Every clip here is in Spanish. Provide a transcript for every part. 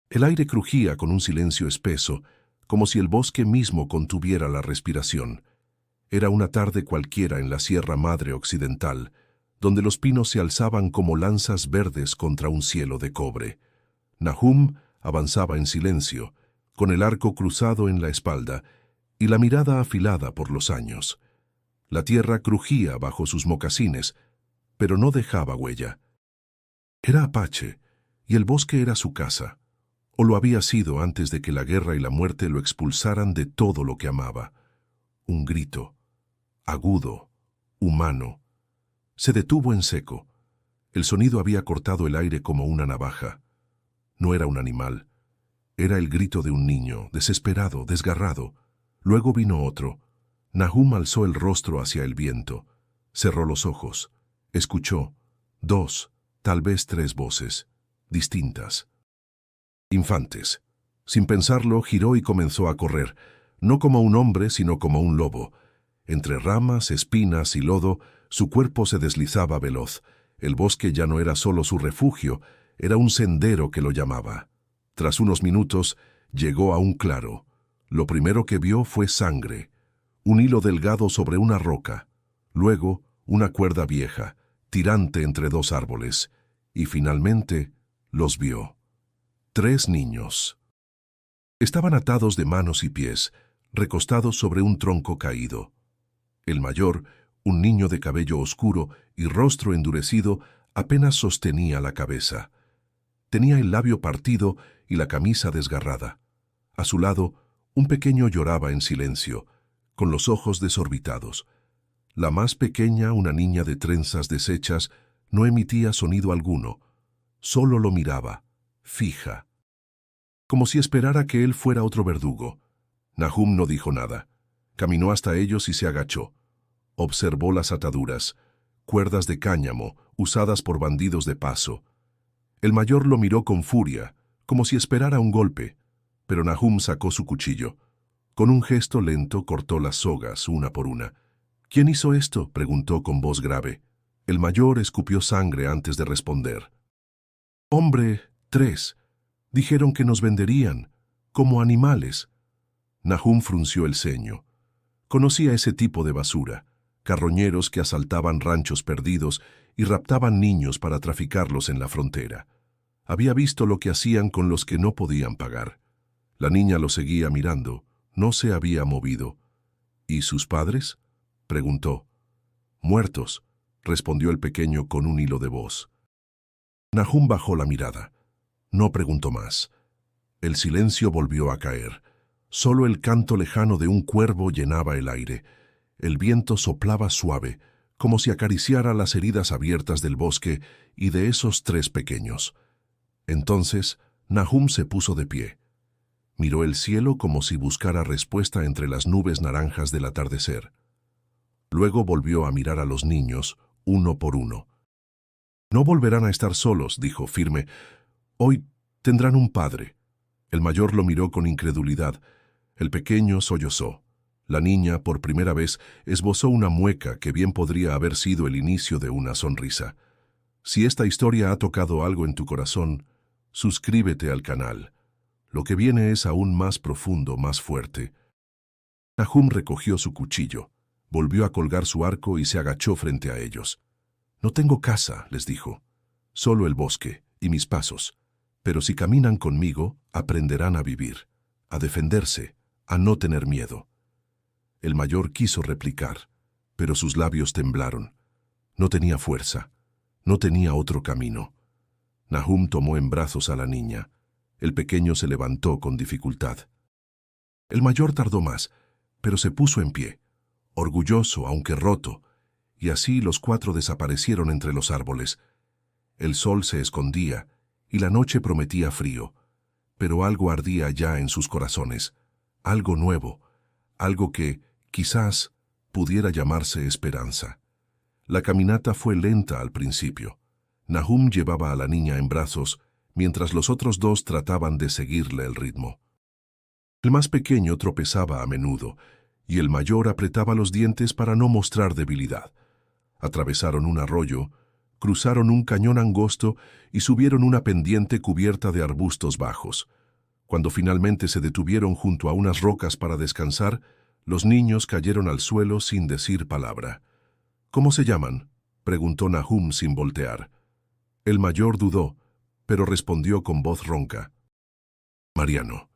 El aire crujía con un silencio espeso, como si el bosque mismo contuviera la respiración. Era una tarde cualquiera en la Sierra Madre Occidental, donde los pinos se alzaban como lanzas verdes contra un cielo de cobre. Nahum avanzaba en silencio, con el arco cruzado en la espalda y la mirada afilada por los años. La tierra crujía bajo sus mocasines, pero no dejaba huella. Era apache, y el bosque era su casa, o lo había sido antes de que la guerra y la muerte lo expulsaran de todo lo que amaba. Un grito, agudo, humano. Se detuvo en seco. El sonido había cortado el aire como una navaja. No era un animal. Era el grito de un niño, desesperado, desgarrado. Luego vino otro. Nahum alzó el rostro hacia el viento. Cerró los ojos. Escuchó. 2, tal vez 3 voces, distintas. Infantes. Sin pensarlo, giró y comenzó a correr, no como un hombre, sino como un lobo. Entre ramas, espinas y lodo, su cuerpo se deslizaba veloz. El bosque ya no era solo su refugio, era un sendero que lo llamaba. Tras unos minutos, llegó a un claro. Lo primero que vio fue sangre, un hilo delgado sobre una roca, luego una cuerda vieja, tirante entre 2 árboles, y finalmente los vio. 3 niños. Estaban atados de manos y pies, recostados sobre un tronco caído. El mayor, un niño de cabello oscuro y rostro endurecido, apenas sostenía la cabeza. Tenía el labio partido y la camisa desgarrada. A su lado, un pequeño lloraba en silencio, con los ojos desorbitados. La más pequeña, una niña de trenzas deshechas, no emitía sonido alguno. Solo lo miraba, fija, como si esperara que él fuera otro verdugo. Nahum no dijo nada. Caminó hasta ellos y se agachó. Observó las ataduras, cuerdas de cáñamo, usadas por bandidos de paso. El mayor lo miró con furia, como si esperara un golpe, pero Nahum sacó su cuchillo. Con un gesto lento cortó las sogas, una por una. «¿Quién hizo esto?», preguntó con voz grave. El mayor escupió sangre antes de responder. «Hombre, 3. Dijeron que nos venderían, como animales». Nahum frunció el ceño. Conocía ese tipo de basura, carroñeros que asaltaban ranchos perdidos y raptaban niños para traficarlos en la frontera. Había visto lo que hacían con los que no podían pagar. La niña lo seguía mirando, no se había movido. «¿Y sus padres?», preguntó. «Muertos», respondió el pequeño con un hilo de voz. Nahum bajó la mirada. No preguntó más. El silencio volvió a caer. Solo el canto lejano de un cuervo llenaba el aire. El viento soplaba suave, como si acariciara las heridas abiertas del bosque y de esos 3 pequeños. Entonces, Nahum se puso de pie. Miró el cielo como si buscara respuesta entre las nubes naranjas del atardecer. Luego volvió a mirar a los niños, uno por uno. «No volverán a estar solos», dijo firme. «Hoy tendrán un padre». El mayor lo miró con incredulidad. El pequeño sollozó. La niña, por primera vez, esbozó una mueca que bien podría haber sido el inicio de una sonrisa. Si esta historia ha tocado algo en tu corazón, suscríbete al canal. Lo que viene es aún más profundo, más fuerte. Nahum recogió su cuchillo, volvió a colgar su arco y se agachó frente a ellos. «No tengo casa», les dijo. «Solo el bosque y mis pasos. Pero si caminan conmigo, aprenderán a vivir, a defenderse, a no tener miedo». El mayor quiso replicar, pero sus labios temblaron. No tenía fuerza, no tenía otro camino. Nahum tomó en brazos a la niña. El pequeño se levantó con dificultad. El mayor tardó más, pero se puso en pie, orgulloso aunque roto, y así los 4 desaparecieron entre los árboles. El sol se escondía y la noche prometía frío, pero algo ardía ya en sus corazones, algo nuevo, algo que, quizás, pudiera llamarse esperanza. La caminata fue lenta al principio. Nahum llevaba a la niña en brazos, mientras los otros 2 trataban de seguirle el ritmo. El más pequeño tropezaba a menudo, y el mayor apretaba los dientes para no mostrar debilidad. Atravesaron un arroyo, Cruzaron un cañón angosto y subieron una pendiente cubierta de arbustos bajos. Cuando finalmente se detuvieron junto a unas rocas para descansar, los niños cayeron al suelo sin decir palabra. «¿Cómo se llaman?», preguntó Nahum sin voltear. El mayor dudó, pero respondió con voz ronca. «Mariano».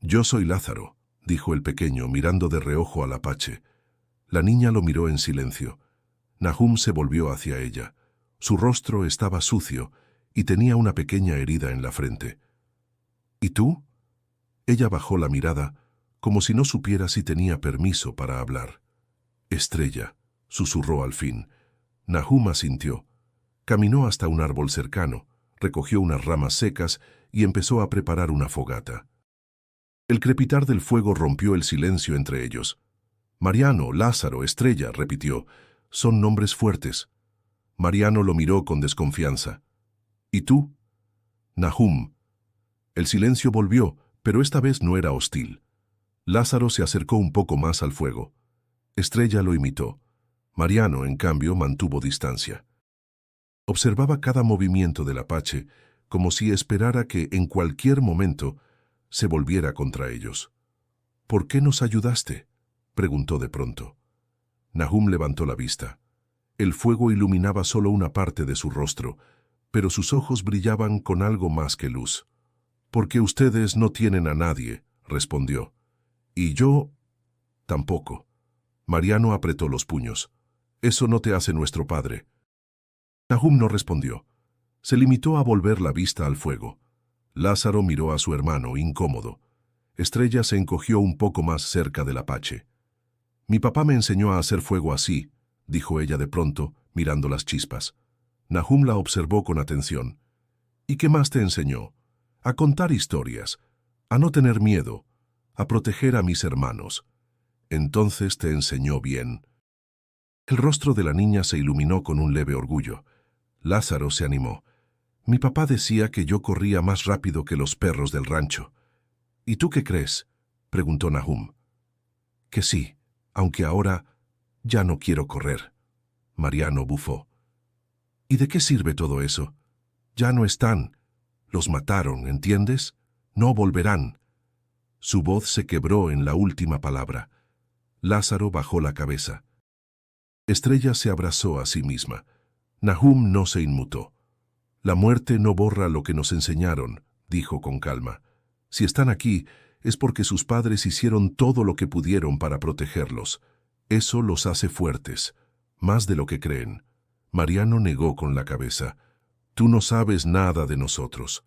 «Yo soy Lázaro», dijo el pequeño, mirando de reojo al apache. La niña lo miró en silencio. Nahum se volvió hacia ella. Su rostro estaba sucio y tenía una pequeña herida en la frente. «¿Y tú?». Ella bajó la mirada, como si no supiera si tenía permiso para hablar. «Estrella», susurró al fin. Nahum asintió. Caminó hasta un árbol cercano, recogió unas ramas secas y empezó a preparar una fogata. El crepitar del fuego rompió el silencio entre ellos. «Mariano, Lázaro, Estrella», repitió. «Son nombres fuertes». Mariano lo miró con desconfianza. «¿Y tú?». «Nahum». El silencio volvió, pero esta vez no era hostil. Lázaro se acercó un poco más al fuego. Estrella lo imitó. Mariano, en cambio, mantuvo distancia. Observaba cada movimiento del apache, como si esperara que, en cualquier momento, se volviera contra ellos. «¿Por qué nos ayudaste?», preguntó de pronto. Nahum levantó la vista. El fuego iluminaba solo una parte de su rostro, pero sus ojos brillaban con algo más que luz. «Porque ustedes no tienen a nadie», respondió. «Y yo tampoco». Mariano apretó los puños. «Eso no te hace nuestro padre». Nahum no respondió. Se limitó a volver la vista al fuego. Lázaro miró a su hermano, incómodo. Estrella se encogió un poco más cerca del apache. «Mi papá me enseñó a hacer fuego así», dijo ella de pronto, mirando las chispas. Nahum la observó con atención. «¿Y qué más te enseñó?». «A contar historias, a no tener miedo, a proteger a mis hermanos». «Entonces te enseñó bien». El rostro de la niña se iluminó con un leve orgullo. Lázaro se animó. «Mi papá decía que yo corría más rápido que los perros del rancho». «¿Y tú qué crees?», preguntó Nahum. «Que sí, aunque ahora ya no quiero correr». Mariano bufó. «¿Y de qué sirve todo eso? Ya no están. Los mataron, ¿entiendes? No volverán». Su voz se quebró en la última palabra. Lázaro bajó la cabeza. Estrella se abrazó a sí misma. Nahum no se inmutó. «La muerte no borra lo que nos enseñaron», dijo con calma. «Si están aquí, es porque sus padres hicieron todo lo que pudieron para protegerlos. Eso los hace fuertes, más de lo que creen». Mariano negó con la cabeza. «Tú no sabes nada de nosotros».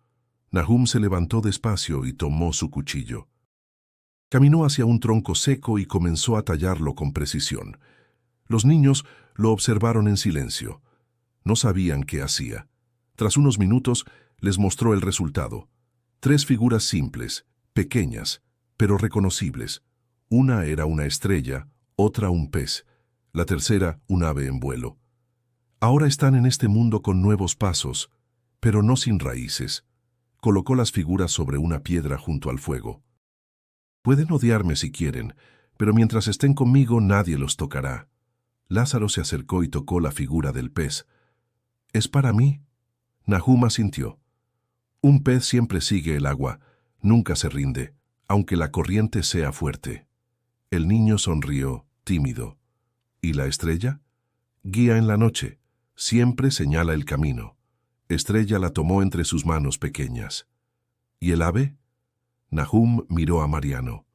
Nahum se levantó despacio y tomó su cuchillo. Caminó hacia un tronco seco y comenzó a tallarlo con precisión. Los niños lo observaron en silencio. No sabían qué hacía. Tras unos minutos, les mostró el resultado. 3 figuras simples, pequeñas, pero reconocibles. Una era una estrella, otra un pez, la tercera un ave en vuelo. Ahora están en este mundo con nuevos pasos, pero no sin raíces. Colocó las figuras sobre una piedra junto al fuego. «Pueden odiarme si quieren, pero mientras estén conmigo nadie los tocará». Lázaro se acercó y tocó la figura del pez. «¿Es para mí?». Nahum asintió. «Un pez siempre sigue el agua, nunca se rinde, aunque la corriente sea fuerte». El niño sonrió, tímido. «¿Y la estrella?». «Guía en la noche, siempre señala el camino». Estrella la tomó entre sus manos pequeñas. «¿Y el ave?». Nahum miró a Mariano.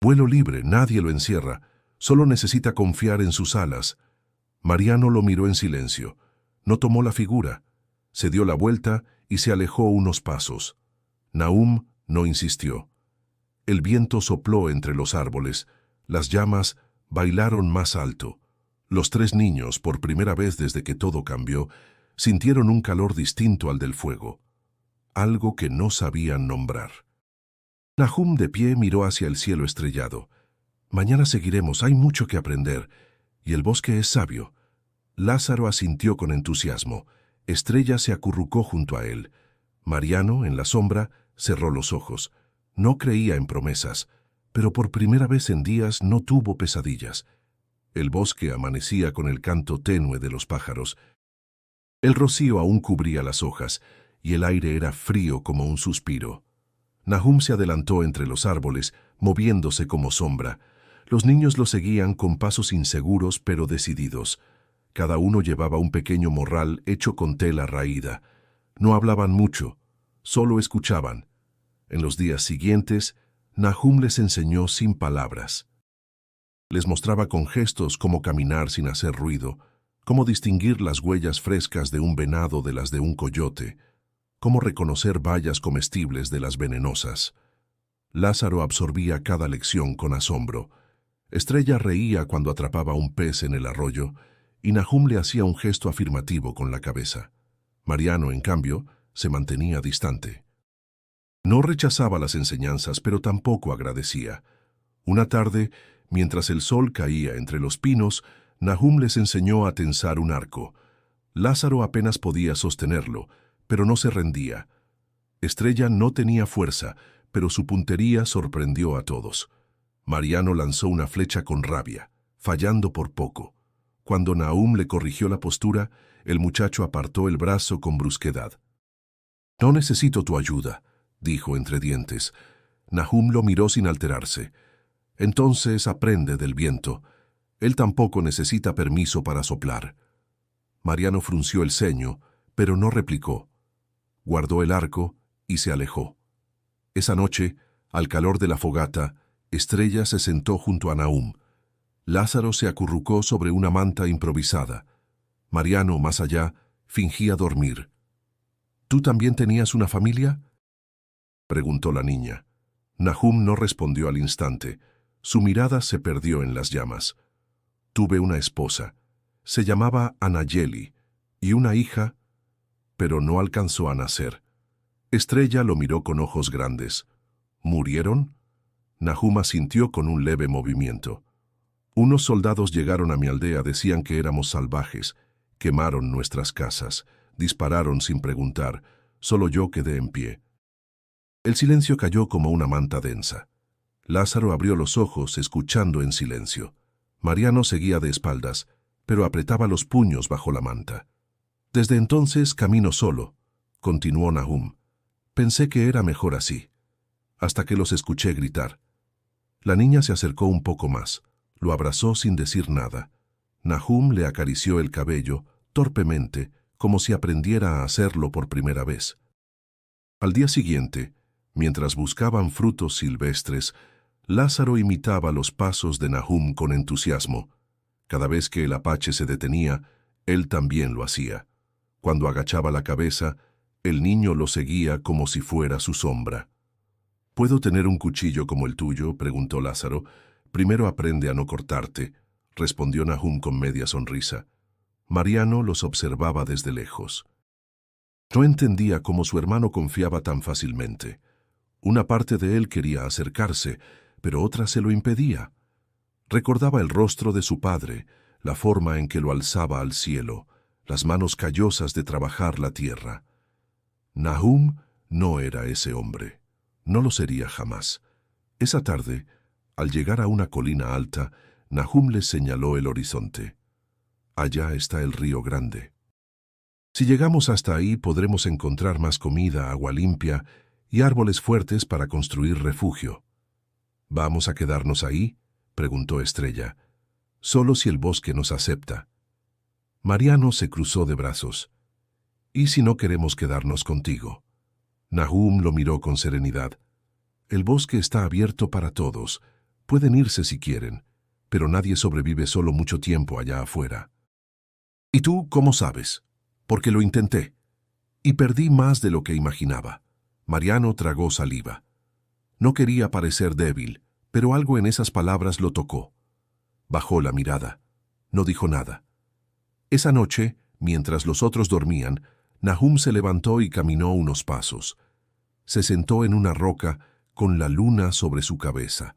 «Vuelo libre, nadie lo encierra, solo necesita confiar en sus alas». Mariano lo miró en silencio. No tomó la figura. Se dio la vuelta y se alejó unos pasos. Nahum no insistió. El viento sopló entre los árboles. Las llamas bailaron más alto. Los 3 niños, por primera vez desde que todo cambió, sintieron un calor distinto al del fuego. Algo que no sabían nombrar. Nahum de pie miró hacia el cielo estrellado. «Mañana seguiremos, hay mucho que aprender. Y el bosque es sabio». Lázaro asintió con entusiasmo. Estrella se acurrucó junto a él. Mariano, en la sombra, cerró los ojos. No creía en promesas, pero por primera vez en días no tuvo pesadillas. El bosque amanecía con el canto tenue de los pájaros. El rocío aún cubría las hojas, y el aire era frío como un suspiro. Nahum se adelantó entre los árboles, moviéndose como sombra. Los niños lo seguían con pasos inseguros pero decididos. Cada uno llevaba un pequeño morral hecho con tela raída. No hablaban mucho, solo escuchaban. En los días siguientes, Nahum les enseñó sin palabras. Les mostraba con gestos cómo caminar sin hacer ruido, cómo distinguir las huellas frescas de un venado de las de un coyote, cómo reconocer bayas comestibles de las venenosas. Lázaro absorbía cada lección con asombro. Estrella reía cuando atrapaba un pez en el arroyo, y Nahum le hacía un gesto afirmativo con la cabeza. Mariano, en cambio, se mantenía distante. No rechazaba las enseñanzas, pero tampoco agradecía. Una tarde, mientras el sol caía entre los pinos, Nahum les enseñó a tensar un arco. Lázaro apenas podía sostenerlo, pero no se rendía. Estrella no tenía fuerza, pero su puntería sorprendió a todos. Mariano lanzó una flecha con rabia, fallando por poco. Cuando Nahum le corrigió la postura, el muchacho apartó el brazo con brusquedad. «No necesito tu ayuda», dijo entre dientes. Nahum lo miró sin alterarse. «Entonces aprende del viento. Él tampoco necesita permiso para soplar». Mariano frunció el ceño, pero no replicó. Guardó el arco y se alejó. Esa noche, al calor de la fogata, Estrella se sentó junto a Nahum. Lázaro se acurrucó sobre una manta improvisada. Mariano, más allá, fingía dormir. «¿Tú también tenías una familia?», preguntó la niña. Nahum no respondió al instante. Su mirada se perdió en las llamas. «Tuve una esposa. Se llamaba Anayeli, y una hija, pero no alcanzó a nacer». Estrella lo miró con ojos grandes. «¿Murieron?». Nahum asintió con un leve movimiento. «Unos soldados llegaron a mi aldea, decían que éramos salvajes. Quemaron nuestras casas, dispararon sin preguntar. Solo yo quedé en pie». El silencio cayó como una manta densa. Lázaro abrió los ojos, escuchando en silencio. Mariano seguía de espaldas, pero apretaba los puños bajo la manta. «Desde entonces camino solo», continuó Nahum. «Pensé que era mejor así, hasta que los escuché gritar». La niña se acercó un poco más. Lo abrazó sin decir nada. Nahum le acarició el cabello, torpemente, como si aprendiera a hacerlo por primera vez. Al día siguiente, mientras buscaban frutos silvestres, Lázaro imitaba los pasos de Nahum con entusiasmo. Cada vez que el apache se detenía, él también lo hacía. Cuando agachaba la cabeza, el niño lo seguía como si fuera su sombra. «¿Puedo tener un cuchillo como el tuyo?», preguntó Lázaro. «Primero aprende a no cortarte», respondió Nahum con media sonrisa. Mariano los observaba desde lejos. No entendía cómo su hermano confiaba tan fácilmente. Una parte de él quería acercarse, pero otra se lo impedía. Recordaba el rostro de su padre, la forma en que lo alzaba al cielo, las manos callosas de trabajar la tierra. Nahum no era ese hombre. No lo sería jamás. Esa tarde, al llegar a una colina alta, Nahum les señaló el horizonte. «Allá está el río Grande. Si llegamos hasta ahí podremos encontrar más comida, agua limpia y árboles fuertes para construir refugio». «¿Vamos a quedarnos ahí?», preguntó Estrella. «Solo si el bosque nos acepta». Mariano se cruzó de brazos. «¿Y si no queremos quedarnos contigo?». Nahum lo miró con serenidad. «El bosque está abierto para todos. Pueden irse si quieren, pero nadie sobrevive solo mucho tiempo allá afuera». «¿Y tú cómo sabes?». «Porque lo intenté. Y perdí más de lo que imaginaba». Mariano tragó saliva. No quería parecer débil, pero algo en esas palabras lo tocó. Bajó la mirada. No dijo nada. Esa noche, mientras los otros dormían, Nahum se levantó y caminó unos pasos. Se sentó en una roca con la luna sobre su cabeza.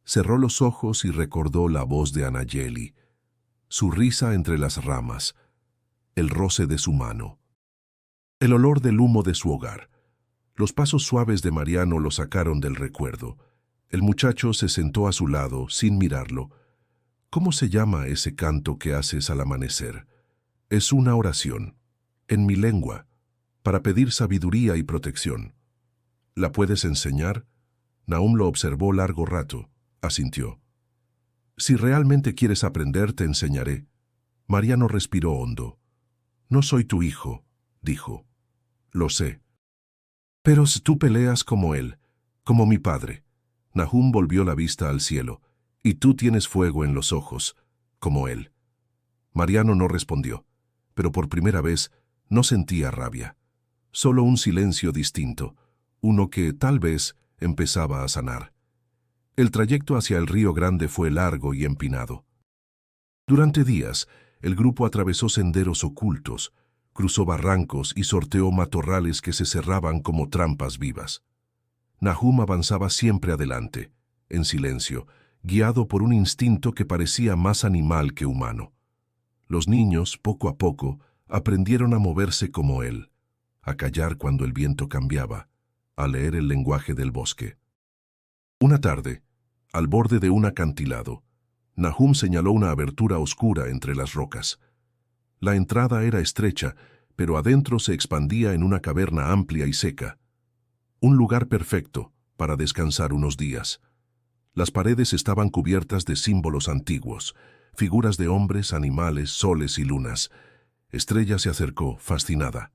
Cerró los ojos y recordó la voz de Anayeli, su risa entre las ramas, el roce de su mano, el olor del humo de su hogar. Los pasos suaves de Mariano lo sacaron del recuerdo. El muchacho se sentó a su lado, sin mirarlo. «¿Cómo se llama ese canto que haces al amanecer?». «Es una oración». en mi lengua, para pedir sabiduría y protección. ¿La puedes enseñar? Nahum lo observó largo rato, asintió. Si realmente quieres aprender, te enseñaré. Mariano respiró hondo. No soy tu hijo, dijo. Lo sé. Pero si tú peleas como él, como mi padre. Nahum volvió la vista al cielo. Y tú tienes fuego en los ojos, como él. Mariano no respondió, pero por primera vez no sentía rabia. Solo un silencio distinto, uno que, tal vez, empezaba a sanar. El trayecto hacia el río Grande fue largo y empinado. Durante días, el grupo atravesó senderos ocultos, cruzó barrancos y sorteó matorrales que se cerraban como trampas vivas. Nahum avanzaba siempre adelante, en silencio, guiado por un instinto que parecía más animal que humano. Los niños, poco a poco, aprendieron a moverse como él, a callar cuando el viento cambiaba, a leer el lenguaje del bosque. Una tarde, al borde de un acantilado, Nahum señaló una abertura oscura entre las rocas. La entrada era estrecha, pero adentro se expandía en una caverna amplia y seca. Un lugar perfecto para descansar unos días. Las paredes estaban cubiertas de símbolos antiguos, figuras de hombres, animales, soles y lunas. Estrella se acercó, fascinada.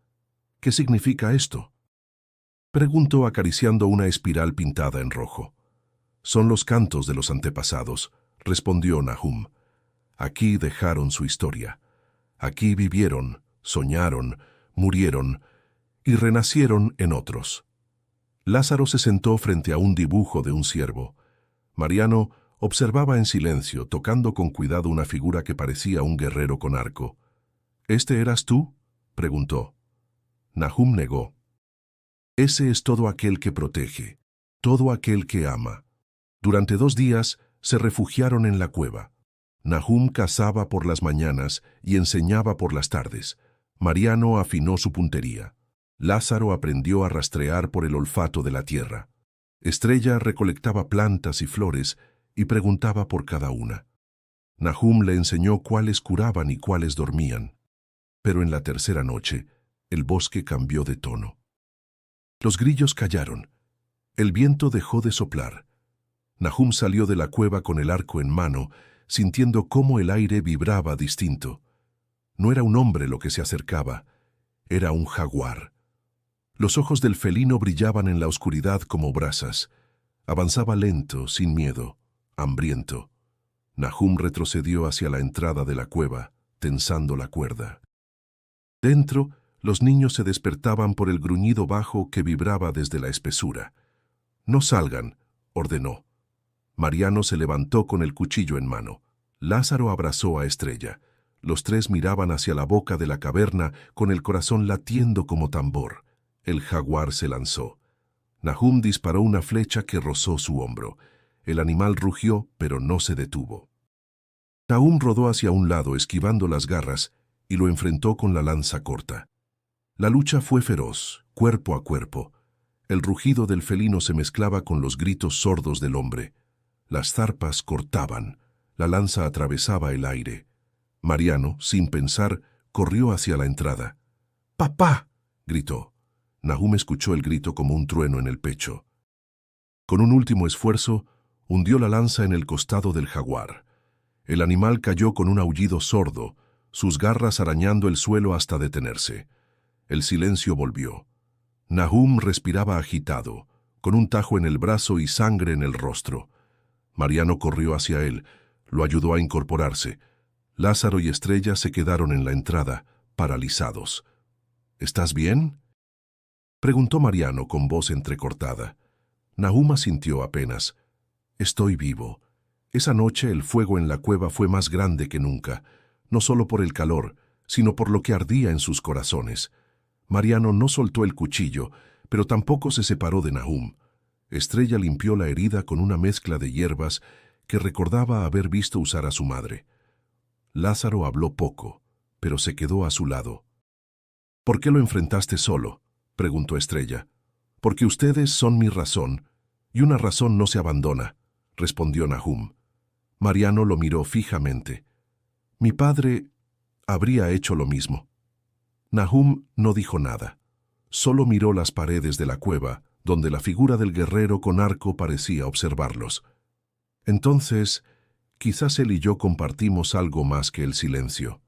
¿Qué significa esto? Preguntó acariciando una espiral pintada en rojo. Son los cantos de los antepasados, respondió Nahum. Aquí dejaron su historia. Aquí vivieron, soñaron, murieron y renacieron en otros. Lázaro se sentó frente a un dibujo de un ciervo. Mariano observaba en silencio, tocando con cuidado una figura que parecía un guerrero con arco. ¿Este eras tú?, preguntó. Nahum negó. Ese es todo aquel que protege, todo aquel que ama. Durante 2 días se refugiaron en la cueva. Nahum cazaba por las mañanas y enseñaba por las tardes. Mariano afinó su puntería. Lázaro aprendió a rastrear por el olfato de la tierra. Estrella recolectaba plantas y flores y preguntaba por cada una. Nahum le enseñó cuáles curaban y cuáles dormían. Pero en la tercera noche, el bosque cambió de tono. Los grillos callaron. El viento dejó de soplar. Nahum salió de la cueva con el arco en mano, sintiendo cómo el aire vibraba distinto. No era un hombre lo que se acercaba, era un jaguar. Los ojos del felino brillaban en la oscuridad como brasas. Avanzaba lento, sin miedo, hambriento. Nahum retrocedió hacia la entrada de la cueva, tensando la cuerda. Dentro, los niños se despertaban por el gruñido bajo que vibraba desde la espesura. «No salgan», ordenó. Mariano se levantó con el cuchillo en mano. Lázaro abrazó a Estrella. Los 3 miraban hacia la boca de la caverna con el corazón latiendo como tambor. El jaguar se lanzó. Nahum disparó una flecha que rozó su hombro. El animal rugió, pero no se detuvo. Nahum rodó hacia un lado, esquivando las garras, y lo enfrentó con la lanza corta. La lucha fue feroz, cuerpo a cuerpo. El rugido del felino se mezclaba con los gritos sordos del hombre. Las zarpas cortaban, la lanza atravesaba el aire. Mariano, sin pensar, corrió hacia la entrada. «¡Papá!», gritó. Nahum escuchó el grito como un trueno en el pecho. Con un último esfuerzo, hundió la lanza en el costado del jaguar. El animal cayó con un aullido sordo, sus garras arañando el suelo hasta detenerse. El silencio volvió. Nahum respiraba agitado, con un tajo en el brazo y sangre en el rostro. Mariano corrió hacia él, lo ayudó a incorporarse. Lázaro y Estrella se quedaron en la entrada, paralizados. «¿Estás bien?», preguntó Mariano con voz entrecortada. Nahum asintió apenas. «Estoy vivo». Esa noche el fuego en la cueva fue más grande que nunca, no solo por el calor, sino por lo que ardía en sus corazones. Mariano no soltó el cuchillo, pero tampoco se separó de Nahum. Estrella limpió la herida con una mezcla de hierbas que recordaba haber visto usar a su madre. Lázaro habló poco, pero se quedó a su lado. «¿Por qué lo enfrentaste solo?», preguntó Estrella. «Porque ustedes son mi razón, y una razón no se abandona», respondió Nahum. Mariano lo miró fijamente. «Mi padre habría hecho lo mismo». Nahum no dijo nada. Solo miró las paredes de la cueva, donde la figura del guerrero con arco parecía observarlos. Entonces, quizás él y yo compartimos algo más que el silencio.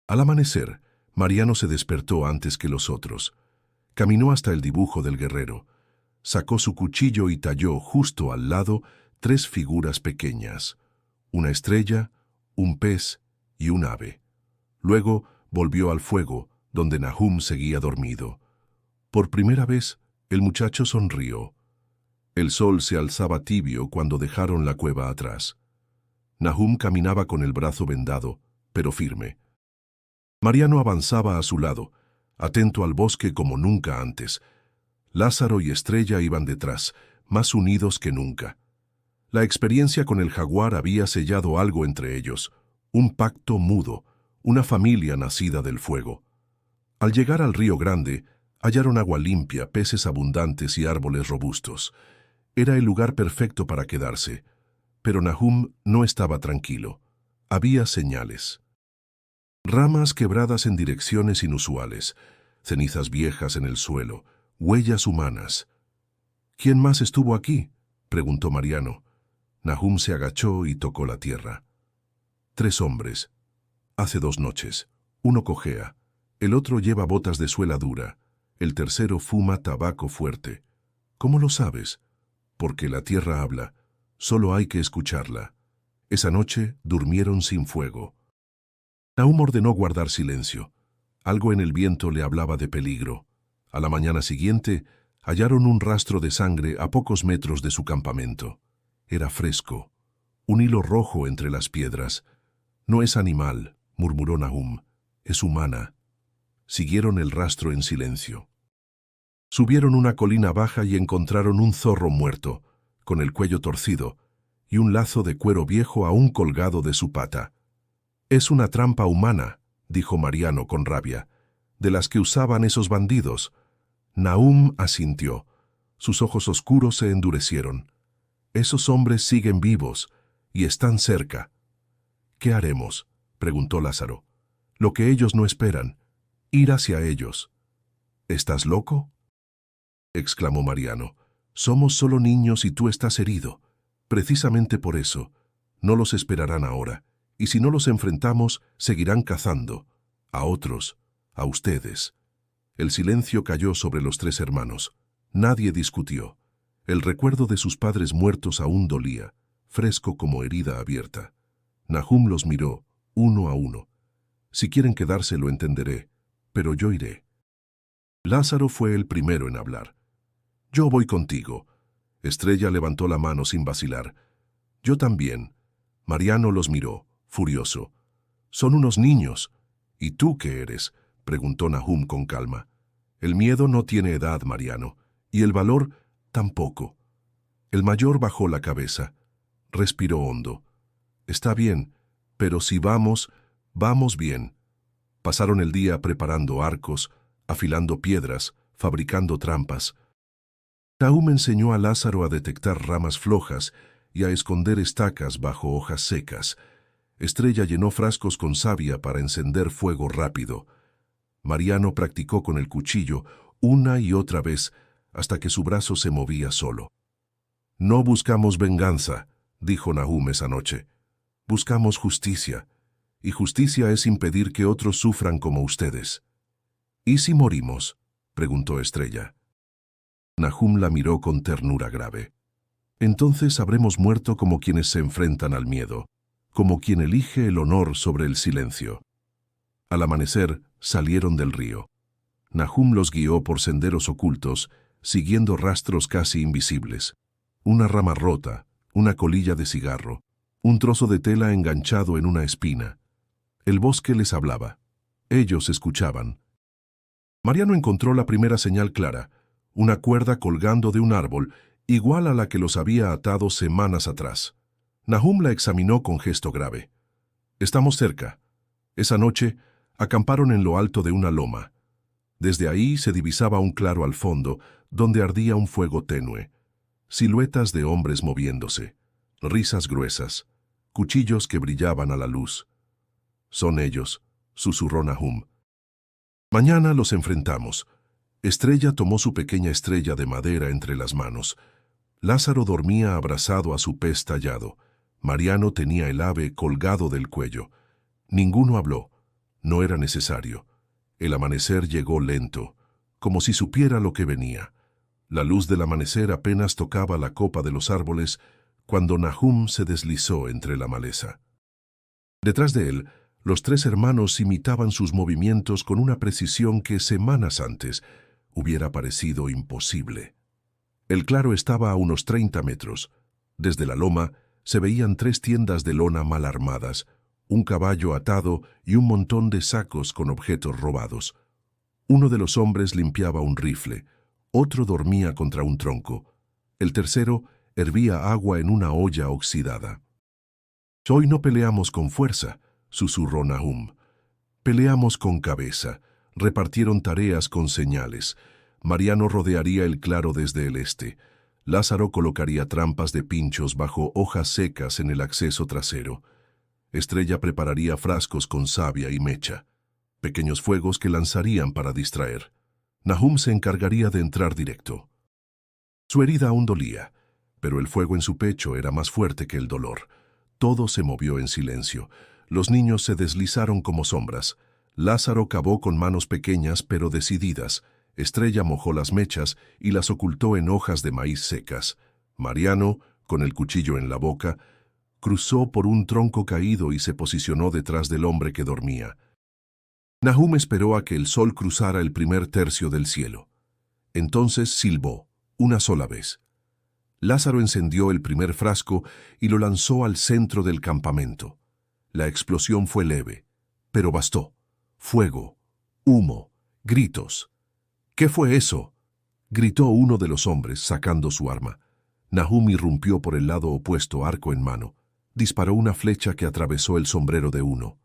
Al amanecer, Mariano se despertó antes que los otros. Caminó hasta el dibujo del guerrero. Sacó su cuchillo y talló justo al lado 3 figuras pequeñas: una estrella, un pez y un ave. Luego volvió al fuego, donde Nahum seguía dormido. Por primera vez, el muchacho sonrió. El sol se alzaba tibio cuando dejaron la cueva atrás. Nahum caminaba con el brazo vendado, pero firme. Mariano avanzaba a su lado, atento al bosque como nunca antes. Lázaro y Estrella iban detrás, más unidos que nunca. La experiencia con el jaguar había sellado algo entre ellos, un pacto mudo, una familia nacida del fuego. Al llegar al río Grande, hallaron agua limpia, peces abundantes y árboles robustos. Era el lugar perfecto para quedarse, pero Nahum no estaba tranquilo. Había señales. Ramas quebradas en direcciones inusuales, cenizas viejas en el suelo, huellas humanas. ¿Quién más estuvo aquí?, preguntó Mariano. Nahum se agachó y tocó la tierra. 3 hombres. Hace 2 noches. Uno cojea, el otro lleva botas de suela dura, el tercero fuma tabaco fuerte. ¿Cómo lo sabes? Porque la tierra habla, solo hay que escucharla. Esa noche durmieron sin fuego. Nahum ordenó guardar silencio. Algo en el viento le hablaba de peligro. A la mañana siguiente, hallaron un rastro de sangre a pocos metros de su campamento. Era fresco, un hilo rojo entre las piedras. No es animal, murmuró Nahum, es humana. Siguieron el rastro en silencio. Subieron una colina baja y encontraron un zorro muerto, con el cuello torcido, y un lazo de cuero viejo aún colgado de su pata. «Es una trampa humana», dijo Mariano con rabia, «de las que usaban esos bandidos». Nahum asintió. Sus ojos oscuros se endurecieron. «Esos hombres siguen vivos y están cerca». «¿Qué haremos?», preguntó Lázaro. «Lo que ellos no esperan, ir hacia ellos». «¿Estás loco?», exclamó Mariano. «Somos solo niños y tú estás herido. Precisamente por eso, no los esperarán ahora. Y si no los enfrentamos, seguirán cazando. A otros, a ustedes». El silencio cayó sobre los 3 hermanos. Nadie discutió. El recuerdo de sus padres muertos aún dolía, fresco como herida abierta. Nahum los miró, uno a uno. «Si quieren quedarse lo entenderé, pero yo iré». Lázaro fue el primero en hablar. «Yo voy contigo». Estrella levantó la mano sin vacilar. «Yo también». Mariano los miró, furioso. «Son unos niños». «¿Y tú qué eres?», preguntó Nahum con calma. «El miedo no tiene edad, Mariano, y el valor tampoco». El mayor bajó la cabeza. Respiró hondo. «Está bien, pero si vamos, vamos bien». Pasaron el día preparando arcos, afilando piedras, fabricando trampas. Nahum enseñó a Lázaro a detectar ramas flojas y a esconder estacas bajo hojas secas. Estrella llenó frascos con savia para encender fuego rápido. Mariano practicó con el cuchillo una y otra vez hasta que su brazo se movía solo. «No buscamos venganza», dijo Nahum esa noche. «Buscamos justicia, y justicia es impedir que otros sufran como ustedes». «¿Y si morimos?», preguntó Estrella. Nahum la miró con ternura grave. «Entonces habremos muerto como quienes se enfrentan al miedo, como quien elige el honor sobre el silencio». Al amanecer, salieron del río. Nahum los guió por senderos ocultos, siguiendo rastros casi invisibles. Una rama rota, una colilla de cigarro, un trozo de tela enganchado en una espina. El bosque les hablaba. Ellos escuchaban. Mariano encontró la primera señal clara, una cuerda colgando de un árbol, igual a la que los había atado semanas atrás. Nahum la examinó con gesto grave. «Estamos cerca». Esa noche, acamparon en lo alto de una loma. Desde ahí se divisaba un claro al fondo, donde ardía un fuego tenue. Siluetas de hombres moviéndose, risas gruesas, cuchillos que brillaban a la luz. «Son ellos», susurró Nahum. Mañana los enfrentamos. Estrella tomó su pequeña estrella de madera entre las manos. Lázaro dormía abrazado a su pez tallado. Mariano tenía el ave colgado del cuello. Ninguno habló. No era necesario. El amanecer llegó lento, como si supiera lo que venía. La luz del amanecer apenas tocaba la copa de los árboles cuando Nahum se deslizó entre la maleza. Detrás de él, los tres hermanos imitaban sus movimientos con una precisión que semanas antes hubiera parecido imposible. El claro estaba a unos 30 metros. Desde la loma se veían 3 tiendas de lona mal armadas, un caballo atado y un montón de sacos con objetos robados. Uno de los hombres limpiaba un rifle, otro dormía contra un tronco. El tercero hervía agua en una olla oxidada. «Hoy no peleamos con fuerza», susurró Nahum. «Peleamos con cabeza». Repartieron tareas con señales. Mariano rodearía el claro desde el este. Lázaro colocaría trampas de pinchos bajo hojas secas en el acceso trasero. Estrella prepararía frascos con savia y mecha, pequeños fuegos que lanzarían para distraer. Nahum se encargaría de entrar directo. Su herida aún dolía, pero el fuego en su pecho era más fuerte que el dolor. Todo se movió en silencio. Los niños se deslizaron como sombras. Lázaro cavó con manos pequeñas pero decididas. Estrella mojó las mechas y las ocultó en hojas de maíz secas. Mariano, con el cuchillo en la boca, cruzó por un tronco caído y se posicionó detrás del hombre que dormía. Nahum esperó a que el sol cruzara el primer tercio del cielo. Entonces silbó, una sola vez. Lázaro encendió el primer frasco y lo lanzó al centro del campamento. La explosión fue leve, pero bastó. Fuego, humo, gritos. «¿Qué fue eso?», gritó uno de los hombres, sacando su arma. Nahum irrumpió por el lado opuesto, arco en mano. Disparó una flecha que atravesó el sombrero de uno.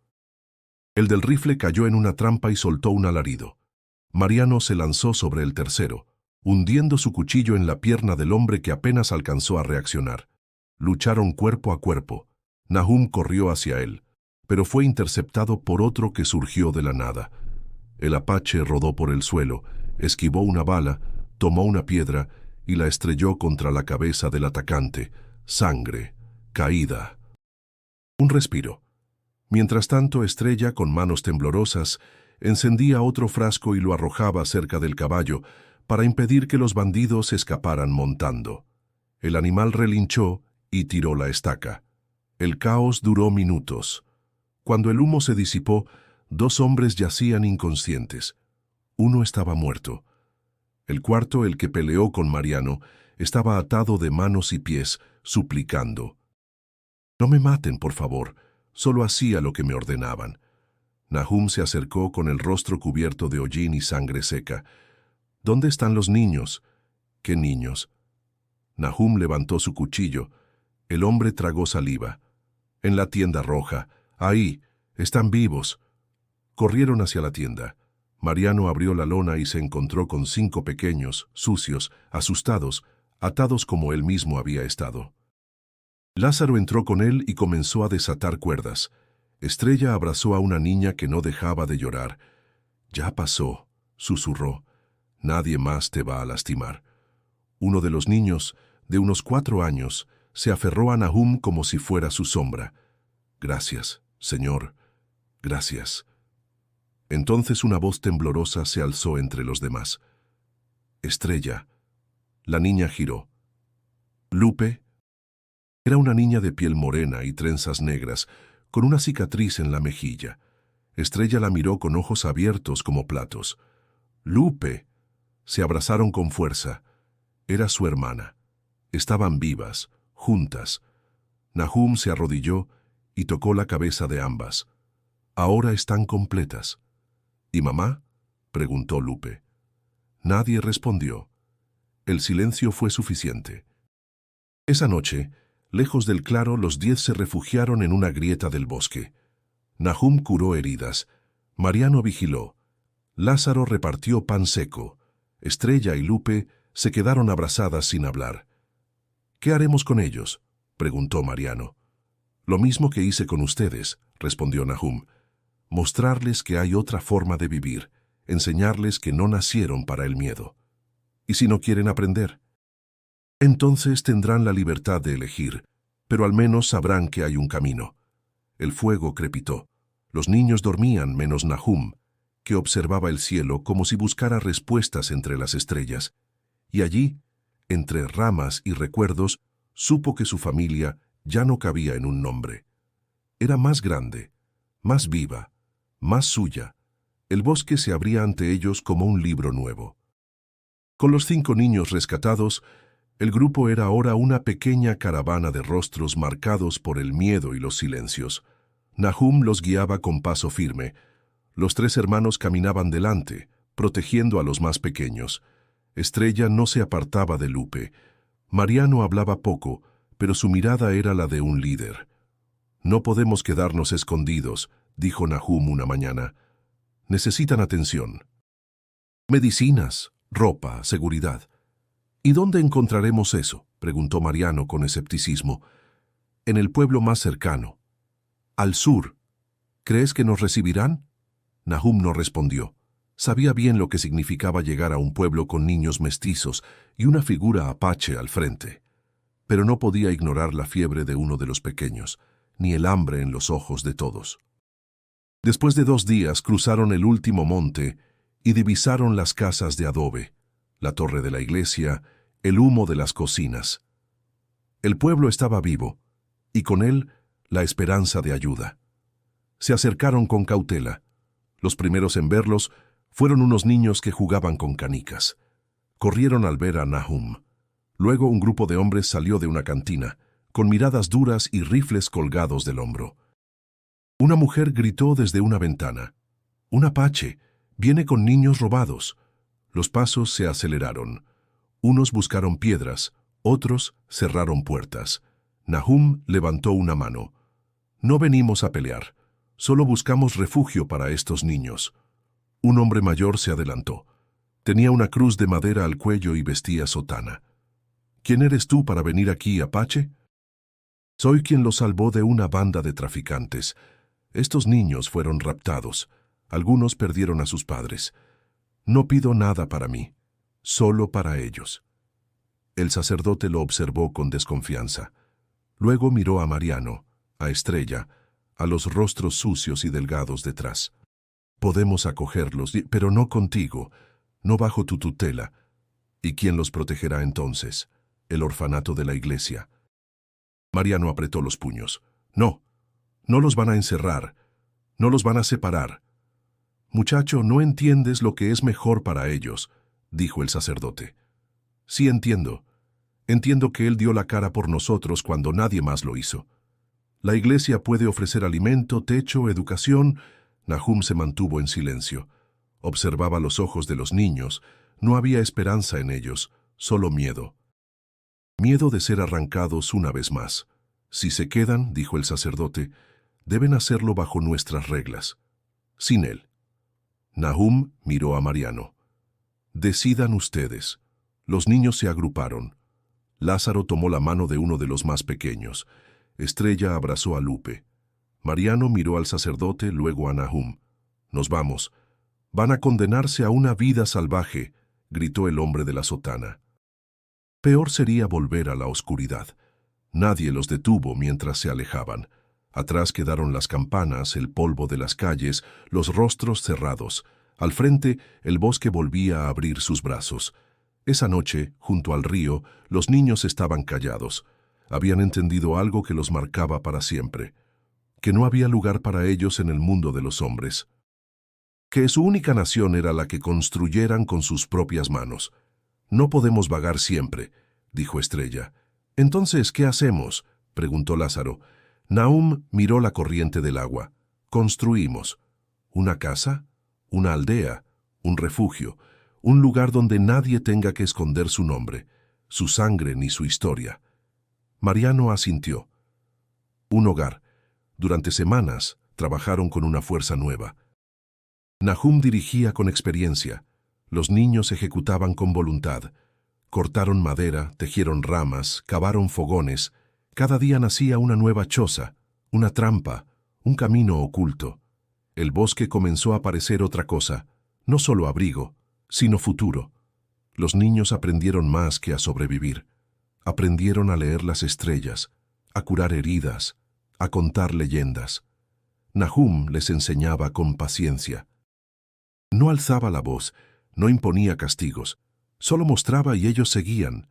El del rifle cayó en una trampa y soltó un alarido. Mariano se lanzó sobre el tercero, hundiendo su cuchillo en la pierna del hombre que apenas alcanzó a reaccionar. Lucharon cuerpo a cuerpo. Nahum corrió hacia él, pero fue interceptado por otro que surgió de la nada. El apache rodó por el suelo, esquivó una bala, tomó una piedra y la estrelló contra la cabeza del atacante. Sangre, caída. Un respiro. Mientras tanto, Estrella, con manos temblorosas, encendía otro frasco y lo arrojaba cerca del caballo para impedir que los bandidos escaparan montando. El animal relinchó y tiró la estaca. El caos duró minutos. Cuando el humo se disipó, 2 hombres yacían inconscientes. Uno estaba muerto. El cuarto, el que peleó con Mariano, estaba atado de manos y pies, suplicando. «No me maten, por favor. Solo hacía lo que me ordenaban». Nahum se acercó con el rostro cubierto de hollín y sangre seca. «¿Dónde están los niños?». «¿Qué niños?». Nahum levantó su cuchillo. El hombre tragó saliva. «En la tienda roja. Ahí. Están vivos». Corrieron hacia la tienda. Mariano abrió la lona y se encontró con 5 pequeños, sucios, asustados, atados como él mismo había estado. Lázaro entró con él y comenzó a desatar cuerdas. Estrella abrazó a una niña que no dejaba de llorar. «Ya pasó», susurró. «Nadie más te va a lastimar». Uno de los niños, de unos 4 años, se aferró a Nahum como si fuera su sombra. «Gracias, Señor. Gracias». Entonces una voz temblorosa se alzó entre los demás. «Estrella». La niña giró. «¿Lupe?». Era una niña de piel morena y trenzas negras, con una cicatriz en la mejilla. Estrella la miró con ojos abiertos como platos. «¡Lupe!». Se abrazaron con fuerza. Era su hermana. Estaban vivas, juntas. Nahum se arrodilló y tocó la cabeza de ambas. «Ahora están completas». «¿Y mamá?», preguntó Lupe. Nadie respondió. El silencio fue suficiente. Esa noche, lejos del claro, los 10 se refugiaron en una grieta del bosque. Nahum curó heridas. Mariano vigiló. Lázaro repartió pan seco. Estrella y Lupe se quedaron abrazadas sin hablar. «¿Qué haremos con ellos?», preguntó Mariano. «Lo mismo que hice con ustedes», respondió Nahum. «Mostrarles que hay otra forma de vivir, enseñarles que no nacieron para el miedo. ¿Y si no quieren aprender? Entonces tendrán la libertad de elegir, pero al menos sabrán que hay un camino. El fuego crepitó. Los niños dormían menos Nahum, que observaba el cielo como si buscara respuestas entre las estrellas. Y allí, entre ramas y recuerdos, supo que su familia ya no cabía en un nombre. Era más grande, más viva, más suya. El bosque se abría ante ellos como un libro nuevo. Con los 5 niños rescatados, el grupo era ahora una pequeña caravana de rostros marcados por el miedo y los silencios. Nahum los guiaba con paso firme. Los 3 hermanos caminaban delante, protegiendo a los más pequeños. Estrella no se apartaba de Lupe. Mariano hablaba poco, pero su mirada era la de un líder. «No podemos quedarnos escondidos», dijo Nahum una mañana. «Necesitan atención. Medicinas, ropa, seguridad». «¿Y dónde encontraremos eso?», preguntó Mariano con escepticismo. «En el pueblo más cercano. Al sur. ¿Crees que nos recibirán?». Nahum no respondió. Sabía bien lo que significaba llegar a un pueblo con niños mestizos y una figura apache al frente. Pero no podía ignorar la fiebre de uno de los pequeños, ni el hambre en los ojos de todos. Después de 2 días cruzaron el último monte y divisaron las casas de adobe, la torre de la iglesia, el humo de las cocinas. El pueblo estaba vivo, y con él la esperanza de ayuda. Se acercaron con cautela. Los primeros en verlos fueron unos niños que jugaban con canicas. Corrieron al ver a Nahum. Luego un grupo de hombres salió de una cantina, con miradas duras y rifles colgados del hombro. Una mujer gritó desde una ventana. «Un apache, viene con niños robados». Los pasos se aceleraron. Unos buscaron piedras, otros cerraron puertas. Nahum levantó una mano. «No venimos a pelear, solo buscamos refugio para estos niños». Un hombre mayor se adelantó. Tenía una cruz de madera al cuello y vestía sotana. «¿Quién eres tú para venir aquí, apache?». «Soy quien los salvó de una banda de traficantes. Estos niños fueron raptados. Algunos perdieron a sus padres. No pido nada para mí, solo para ellos». El sacerdote lo observó con desconfianza. Luego miró a Mariano, a Estrella, a los rostros sucios y delgados detrás. «Podemos acogerlos, pero no contigo, no bajo tu tutela. ¿Y quién los protegerá entonces? ¿El orfanato de la iglesia?». Mariano apretó los puños. «No, no los van a encerrar, no los van a separar». «Muchacho, no entiendes lo que es mejor para ellos», dijo el sacerdote. «Sí entiendo. Entiendo que Él dio la cara por nosotros cuando nadie más lo hizo. La iglesia puede ofrecer alimento, techo, educación». Nahum se mantuvo en silencio. Observaba los ojos de los niños. No había esperanza en ellos, solo miedo. Miedo de ser arrancados una vez más. «Si se quedan», dijo el sacerdote, «deben hacerlo bajo nuestras reglas. Sin él». Nahum miró a Mariano. «Decidan ustedes». Los niños se agruparon. Lázaro tomó la mano de uno de los más pequeños. Estrella abrazó a Lupe. Mariano miró al sacerdote, luego a Nahum. «Nos vamos. Van a condenarse a una vida salvaje», gritó el hombre de la sotana. Peor sería volver a la oscuridad. Nadie los detuvo mientras se alejaban. Atrás quedaron las campanas, el polvo de las calles, los rostros cerrados. Al frente, el bosque volvía a abrir sus brazos. Esa noche, junto al río, los niños estaban callados. Habían entendido algo que los marcaba para siempre. Que no había lugar para ellos en el mundo de los hombres. Que su única nación era la que construyeran con sus propias manos. «No podemos vagar siempre», dijo Estrella. «Entonces, ¿qué hacemos?», preguntó Lázaro. Nahum miró la corriente del agua. «Construimos. Una casa, una aldea, un refugio, un lugar donde nadie tenga que esconder su nombre, su sangre ni su historia». Mariano asintió. Un hogar. Durante semanas trabajaron con una fuerza nueva. Nahum dirigía con experiencia. Los niños ejecutaban con voluntad. Cortaron madera, tejieron ramas, cavaron fogones. Cada día nacía una nueva choza, una trampa, un camino oculto. El bosque comenzó a parecer otra cosa, No solo abrigo, sino futuro. Los niños aprendieron más que a sobrevivir. Aprendieron a leer las estrellas, a curar heridas, a contar leyendas. Nahum les enseñaba con paciencia. No alzaba la voz, no imponía castigos, solo mostraba y ellos seguían.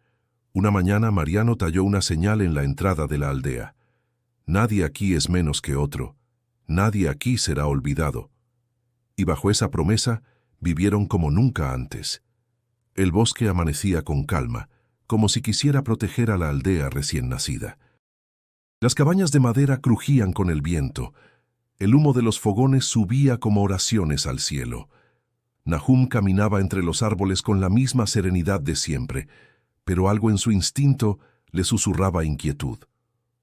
Una mañana Mariano talló una señal en la entrada de la aldea. Nadie aquí es menos que otro, nadie aquí será olvidado. Y bajo esa promesa vivieron como nunca antes. El bosque amanecía con calma, como si quisiera proteger a la aldea recién nacida. Las cabañas de madera crujían con el viento. El humo de los fogones subía como oraciones al cielo. Nahum caminaba entre los árboles con la misma serenidad de siempre, pero algo en su instinto le susurraba inquietud.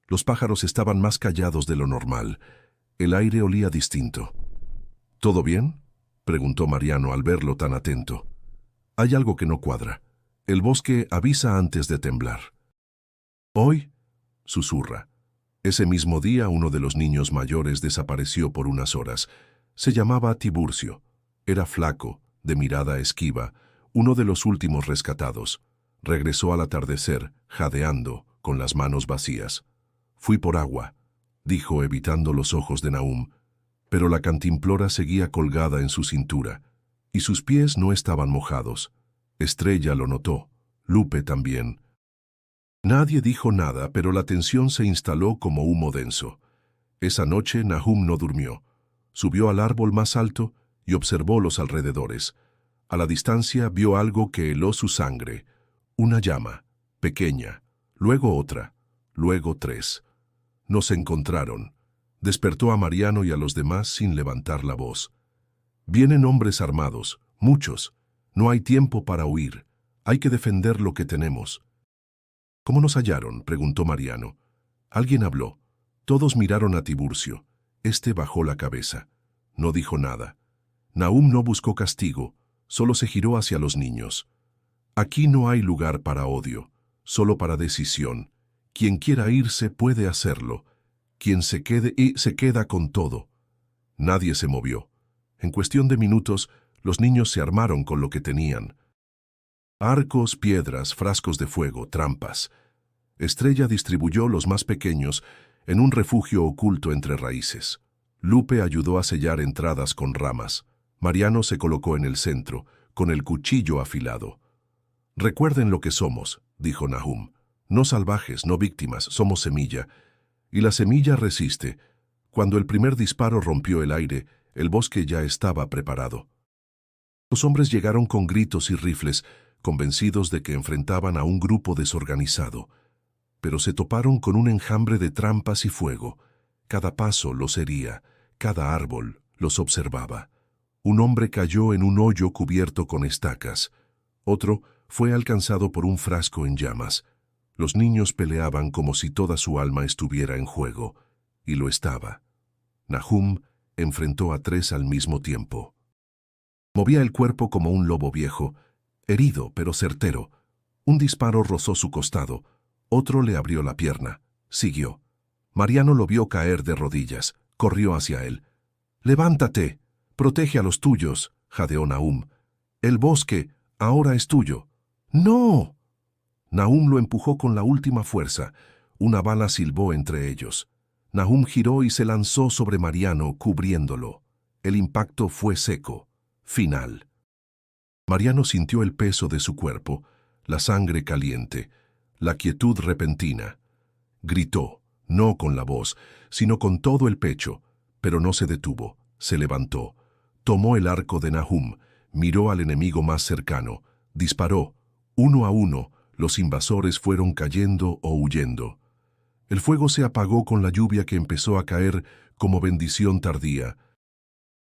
Los pájaros estaban más callados de lo normal. El aire olía distinto. ¿Todo bien?, preguntó Mariano al verlo tan atento. Hay algo que no cuadra. El bosque avisa antes de temblar. ¿Hoy?, susurra. Ese mismo día uno de los niños mayores desapareció por unas horas. Se llamaba Tiburcio. Era flaco, de mirada esquiva, uno de los últimos rescatados. Regresó al atardecer, jadeando, con las manos vacías. Fui por agua, dijo evitando los ojos de Nahum, pero la cantimplora seguía colgada en su cintura, y sus pies no estaban mojados. Estrella lo notó, Lupe también. Nadie dijo nada, pero la tensión se instaló como humo denso. Esa noche Nahum no durmió. Subió al árbol más alto y observó los alrededores. A la distancia vio algo que heló su sangre. Una llama, pequeña, luego otra, luego tres. No se encontraron. Despertó a Mariano y a los demás sin levantar la voz. Vienen hombres armados, muchos. No hay tiempo para huir. Hay que defender lo que tenemos. ¿Cómo nos hallaron?, preguntó Mariano. Alguien habló. Todos miraron a Tiburcio. Este bajó la cabeza. No dijo nada. Nahum no buscó castigo, solo se giró hacia los niños. Aquí no hay lugar para odio, solo para decisión. Quien quiera irse puede hacerlo. Quien se quede y se queda con todo. Nadie se movió. En cuestión de minutos, los niños se armaron con lo que tenían. Arcos, piedras, frascos de fuego, trampas. Estrella distribuyó los más pequeños en un refugio oculto entre raíces. Lupe ayudó a sellar entradas con ramas. Mariano se colocó en el centro, con el cuchillo afilado. «Recuerden lo que somos», dijo Nahum. «No salvajes, no víctimas, somos semilla. Y la semilla resiste. Cuando el primer disparo rompió el aire, el bosque ya estaba preparado». Los hombres llegaron con gritos y rifles, convencidos de que enfrentaban a un grupo desorganizado. Pero se toparon con un enjambre de trampas y fuego. Cada paso los hería, cada árbol los observaba. Un hombre cayó en un hoyo cubierto con estacas. Otro fue alcanzado por un frasco en llamas. Los niños peleaban como si toda su alma estuviera en juego, y lo estaba. Nahum enfrentó a tres al mismo tiempo. Movía el cuerpo como un lobo viejo, herido pero certero. Un disparo rozó su costado, otro le abrió la pierna. Siguió. Mariano lo vio caer de rodillas, corrió hacia él. «¡Levántate! Protege a los tuyos», jadeó Nahum. «El bosque ahora es tuyo». «¡No!». Nahum lo empujó con la última fuerza. Una bala silbó entre ellos. Nahum giró y se lanzó sobre Mariano, cubriéndolo. El impacto fue seco, final. Mariano sintió el peso de su cuerpo, la sangre caliente, la quietud repentina. Gritó, no con la voz, sino con todo el pecho, pero no se detuvo, se levantó. Tomó el arco de Nahum, miró al enemigo más cercano, disparó. Uno a uno, los invasores fueron cayendo o huyendo. El fuego se apagó con la lluvia que empezó a caer como bendición tardía.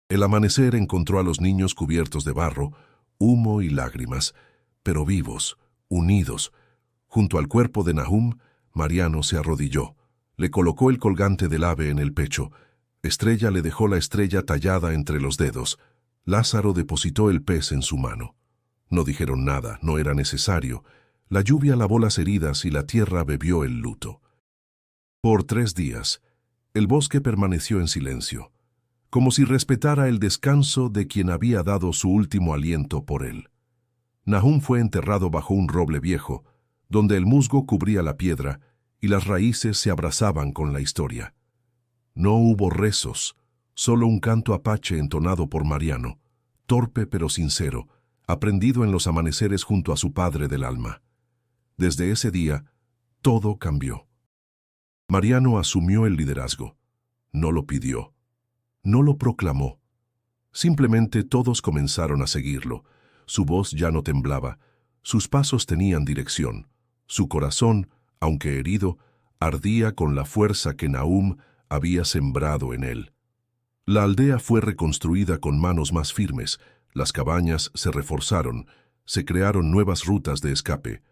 El amanecer encontró a los niños cubiertos de barro, humo y lágrimas, pero vivos, unidos. Junto al cuerpo de Nahum, Mariano se arrodilló. Le colocó el colgante del ave en el pecho. Estrella le dejó la estrella tallada entre los dedos. Lázaro depositó el pez en su mano. No dijeron nada, no era necesario. La lluvia lavó las heridas y la tierra bebió el luto. Por 3 días, el bosque permaneció en silencio. como si respetara el descanso de quien había dado su último aliento por él. Nahum fue enterrado bajo un roble viejo, donde el musgo cubría la piedra y las raíces se abrazaban con la historia. No hubo rezos, solo un canto apache entonado por Mariano, torpe pero sincero, aprendido en los amaneceres junto a su padre del alma. Desde ese día, todo cambió. Mariano asumió el liderazgo. No lo pidió. No lo proclamó. Simplemente todos comenzaron a seguirlo. Su voz ya no temblaba. Sus pasos tenían dirección. Su corazón, aunque herido, ardía con la fuerza que Nahum había sembrado en él. La aldea fue reconstruida con manos más firmes, las cabañas se reforzaron, se crearon nuevas rutas de escape.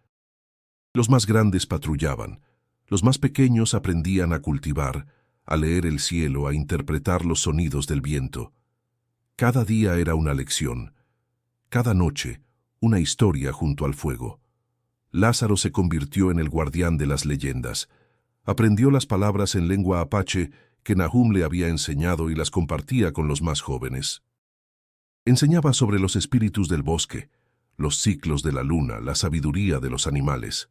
Los más grandes patrullaban, los más pequeños aprendían a cultivar, a leer el cielo, a interpretar los sonidos del viento. Cada día era una lección, cada noche una historia junto al fuego. Lázaro se convirtió en el guardián de las leyendas. Aprendió las palabras en lengua apache que Nahum le había enseñado y las compartía con los más jóvenes. Enseñaba sobre los espíritus del bosque, los ciclos de la luna, la sabiduría de los animales.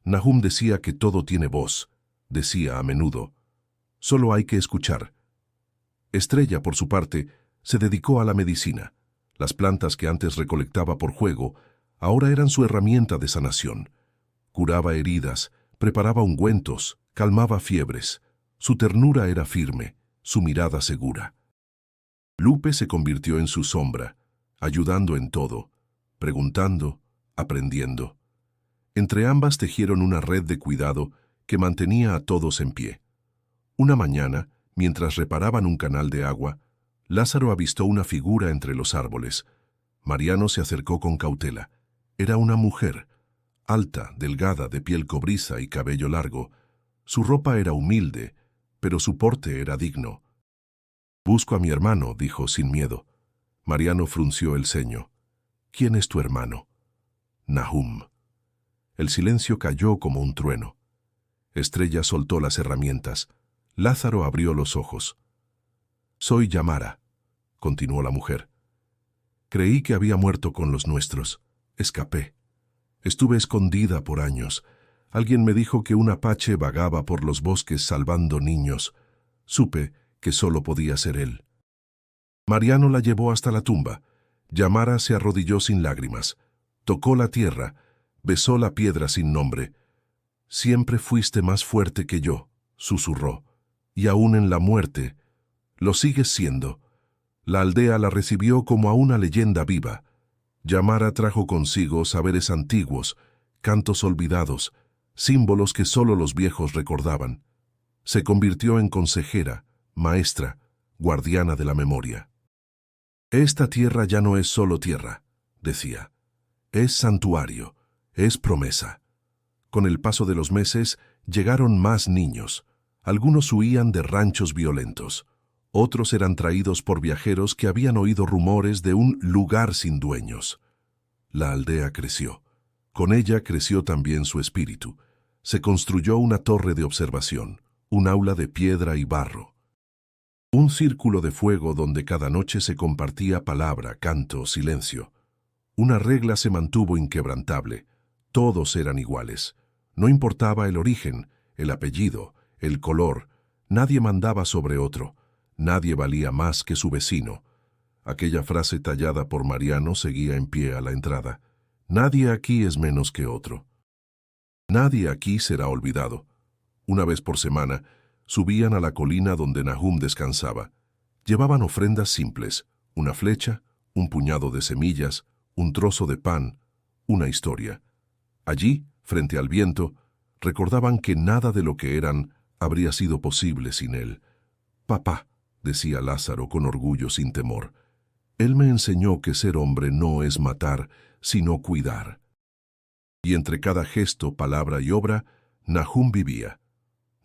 Nahum decía que todo tiene voz, decía a menudo. Solo hay que escuchar. Estrella, por su parte, se dedicó a la medicina. Las plantas que antes recolectaba por juego, ahora eran su herramienta de sanación. Curaba heridas, preparaba ungüentos, calmaba fiebres. Su ternura era firme, su mirada segura. Lupe se convirtió en su sombra, ayudando en todo, preguntando, aprendiendo. Entre ambas tejieron una red de cuidado que mantenía a todos en pie. Una mañana, mientras reparaban un canal de agua, Lázaro avistó una figura entre los árboles. Mariano se acercó con cautela. Era una mujer, alta, delgada, de piel cobriza y cabello largo. Su ropa era humilde, pero su porte era digno. «Busco a mi hermano», dijo sin miedo. Mariano frunció el ceño. «¿Quién es tu hermano?» «Nahum». El silencio cayó como un trueno. Estrella soltó las herramientas. Lázaro abrió los ojos. «Soy Yamara», continuó la mujer. «Creí que había muerto con los nuestros. Escapé. Estuve escondida por años. Alguien me dijo que un apache vagaba por los bosques salvando niños. Supe que solo podía ser él». Mariano la llevó hasta la tumba. Yamara se arrodilló sin lágrimas. Tocó la tierra, besó la piedra sin nombre. «Siempre fuiste más fuerte que yo», susurró. «Y aún en la muerte, lo sigues siendo». La aldea la recibió como a una leyenda viva. Yamara trajo consigo saberes antiguos, cantos olvidados, símbolos que solo los viejos recordaban. Se convirtió en consejera, maestra, guardiana de la memoria. «Esta tierra ya no es solo tierra», decía. «Es santuario, es promesa». Con el paso de los meses llegaron más niños. Algunos huían de ranchos violentos. Otros eran traídos por viajeros que habían oído rumores de un lugar sin dueños. La aldea creció. Con ella creció también su espíritu. Se construyó una torre de observación, un aula de piedra y barro. Un círculo de fuego donde cada noche se compartía palabra, canto, silencio. Una regla se mantuvo inquebrantable. Todos eran iguales. No importaba el origen, el apellido, el color. Nadie mandaba sobre otro. Nadie valía más que su vecino. Aquella frase tallada por Mariano seguía en pie a la entrada. Nadie aquí es menos que otro. Nadie aquí será olvidado. Una vez por semana, subían a la colina donde Nahum descansaba. Llevaban ofrendas simples, una flecha, un puñado de semillas, un trozo de pan, una historia. Allí, frente al viento, recordaban que nada de lo que eran habría sido posible sin él. «Papá», decía Lázaro con orgullo sin temor, «él me enseñó que ser hombre no es matar, sino cuidar». Y entre cada gesto, palabra y obra, Nahum vivía.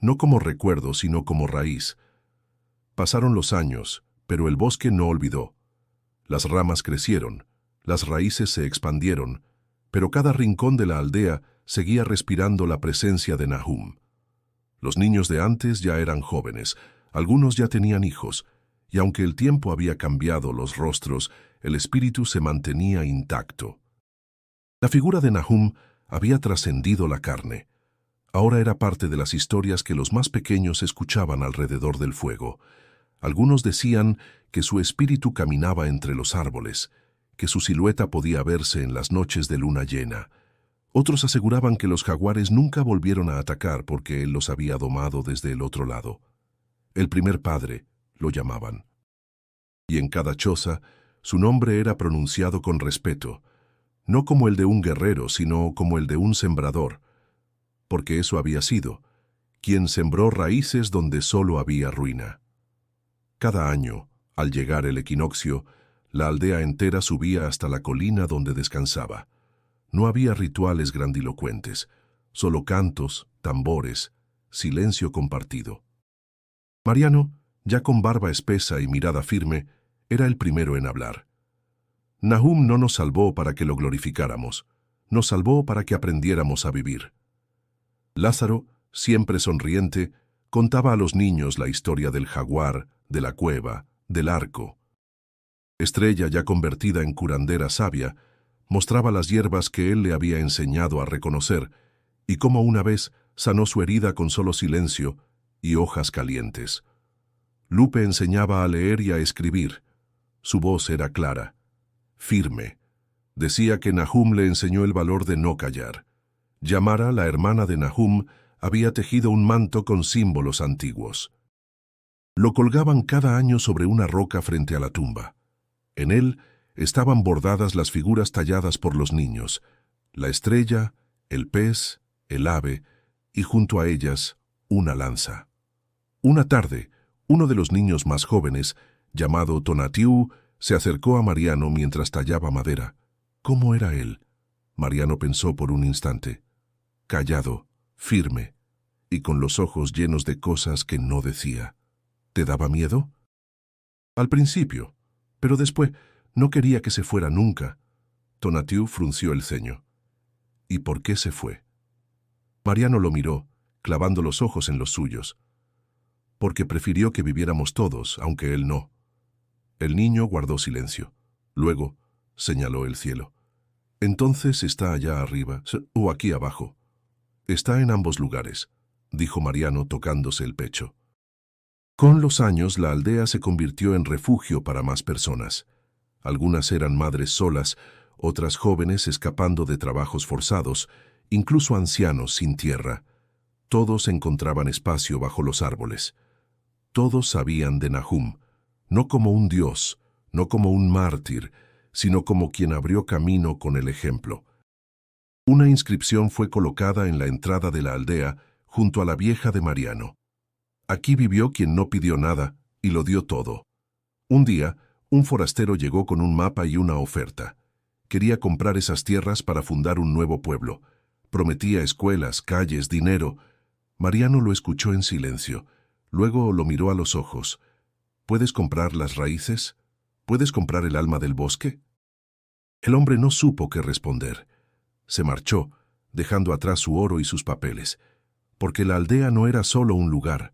No como recuerdo, sino como raíz. Pasaron los años, pero el bosque no olvidó. Las ramas crecieron, las raíces se expandieron, pero cada rincón de la aldea seguía respirando la presencia de Nahum. Los niños de antes ya eran jóvenes, algunos ya tenían hijos, y aunque el tiempo había cambiado los rostros, el espíritu se mantenía intacto. La figura de Nahum había trascendido la carne. Ahora era parte de las historias que los más pequeños escuchaban alrededor del fuego. Algunos decían que su espíritu caminaba entre los árboles, que su silueta podía verse en las noches de luna llena. Otros aseguraban que los jaguares nunca volvieron a atacar porque él los había domado desde el otro lado. El primer padre, lo llamaban. Y en cada choza, su nombre era pronunciado con respeto, no como el de un guerrero, sino como el de un sembrador, porque eso había sido, quien sembró raíces donde solo había ruina. Cada año, al llegar el equinoccio, la aldea entera subía hasta la colina donde descansaba. No había rituales grandilocuentes, solo cantos, tambores, silencio compartido. Mariano, ya con barba espesa y mirada firme, era el primero en hablar. Nahum no nos salvó para que lo glorificáramos, nos salvó para que aprendiéramos a vivir. Lázaro, siempre sonriente, contaba a los niños la historia del jaguar, de la cueva, del arco. Estrella, ya convertida en curandera sabia, mostraba las hierbas que él le había enseñado a reconocer y cómo una vez sanó su herida con solo silencio y hojas calientes. Lupe enseñaba a leer y a escribir. Su voz era clara, firme. Decía que Nahum le enseñó el valor de no callar. Yamara, la hermana de Nahum, había tejido un manto con símbolos antiguos. Lo colgaban cada año sobre una roca frente a la tumba. En él estaban bordadas las figuras talladas por los niños, la estrella, el pez, el ave, y junto a ellas, una lanza. Una tarde, uno de los niños más jóvenes, llamado Tonatiuh, se acercó a Mariano mientras tallaba madera. ¿Cómo era él? Mariano pensó por un instante. Callado, firme, y con los ojos llenos de cosas que no decía. ¿Te daba miedo? Al principio, pero después no quería que se fuera nunca. Tonatiuh frunció el ceño. ¿Y por qué se fue? Mariano lo miró, clavando los ojos en los suyos. Porque prefirió que viviéramos todos, aunque él no. El niño guardó silencio. Luego señaló el cielo. Entonces está allá arriba, o aquí abajo. Está en ambos lugares, dijo Mariano tocándose el pecho. Con los años, la aldea se convirtió en refugio para más personas. Algunas eran madres solas, otras jóvenes escapando de trabajos forzados, incluso ancianos sin tierra. Todos encontraban espacio bajo los árboles. Todos sabían de Nahum, no como un dios, no como un mártir, sino como quien abrió camino con el ejemplo. Una inscripción fue colocada en la entrada de la aldea, junto a la vieja de Mariano. Aquí vivió quien no pidió nada y lo dio todo. Un día, un forastero llegó con un mapa y una oferta. Quería comprar esas tierras para fundar un nuevo pueblo. Prometía escuelas, calles, dinero. Mariano lo escuchó en silencio. Luego lo miró a los ojos. ¿Puedes comprar las raíces? ¿Puedes comprar el alma del bosque? El hombre no supo qué responder. Se marchó, dejando atrás su oro y sus papeles, porque la aldea no era solo un lugar,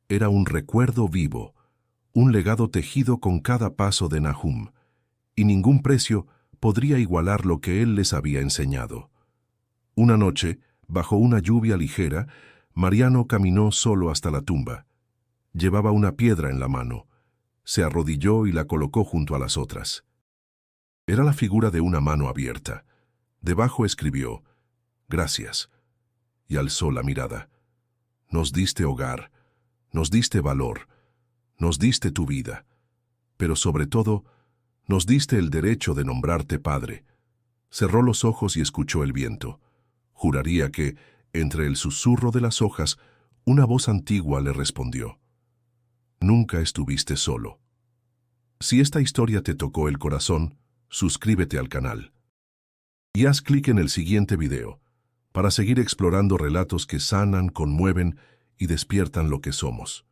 era un recuerdo vivo, un legado tejido con cada paso de Nahum, y ningún precio podría igualar lo que él les había enseñado. Una noche, bajo una lluvia ligera, Mariano caminó solo hasta la tumba. Llevaba una piedra en la mano. Se arrodilló y la colocó junto a las otras. Era la figura de una mano abierta. Debajo escribió, «Gracias», y alzó la mirada. «Nos diste hogar, nos diste valor, nos diste tu vida, pero sobre todo, nos diste el derecho de nombrarte padre». Cerró los ojos y escuchó el viento. Juraría que, entre el susurro de las hojas, una voz antigua le respondió, «Nunca estuviste solo». Si esta historia te tocó el corazón, suscríbete al canal. Y haz clic en el siguiente video, para seguir explorando relatos que sanan, conmueven y despiertan lo que somos.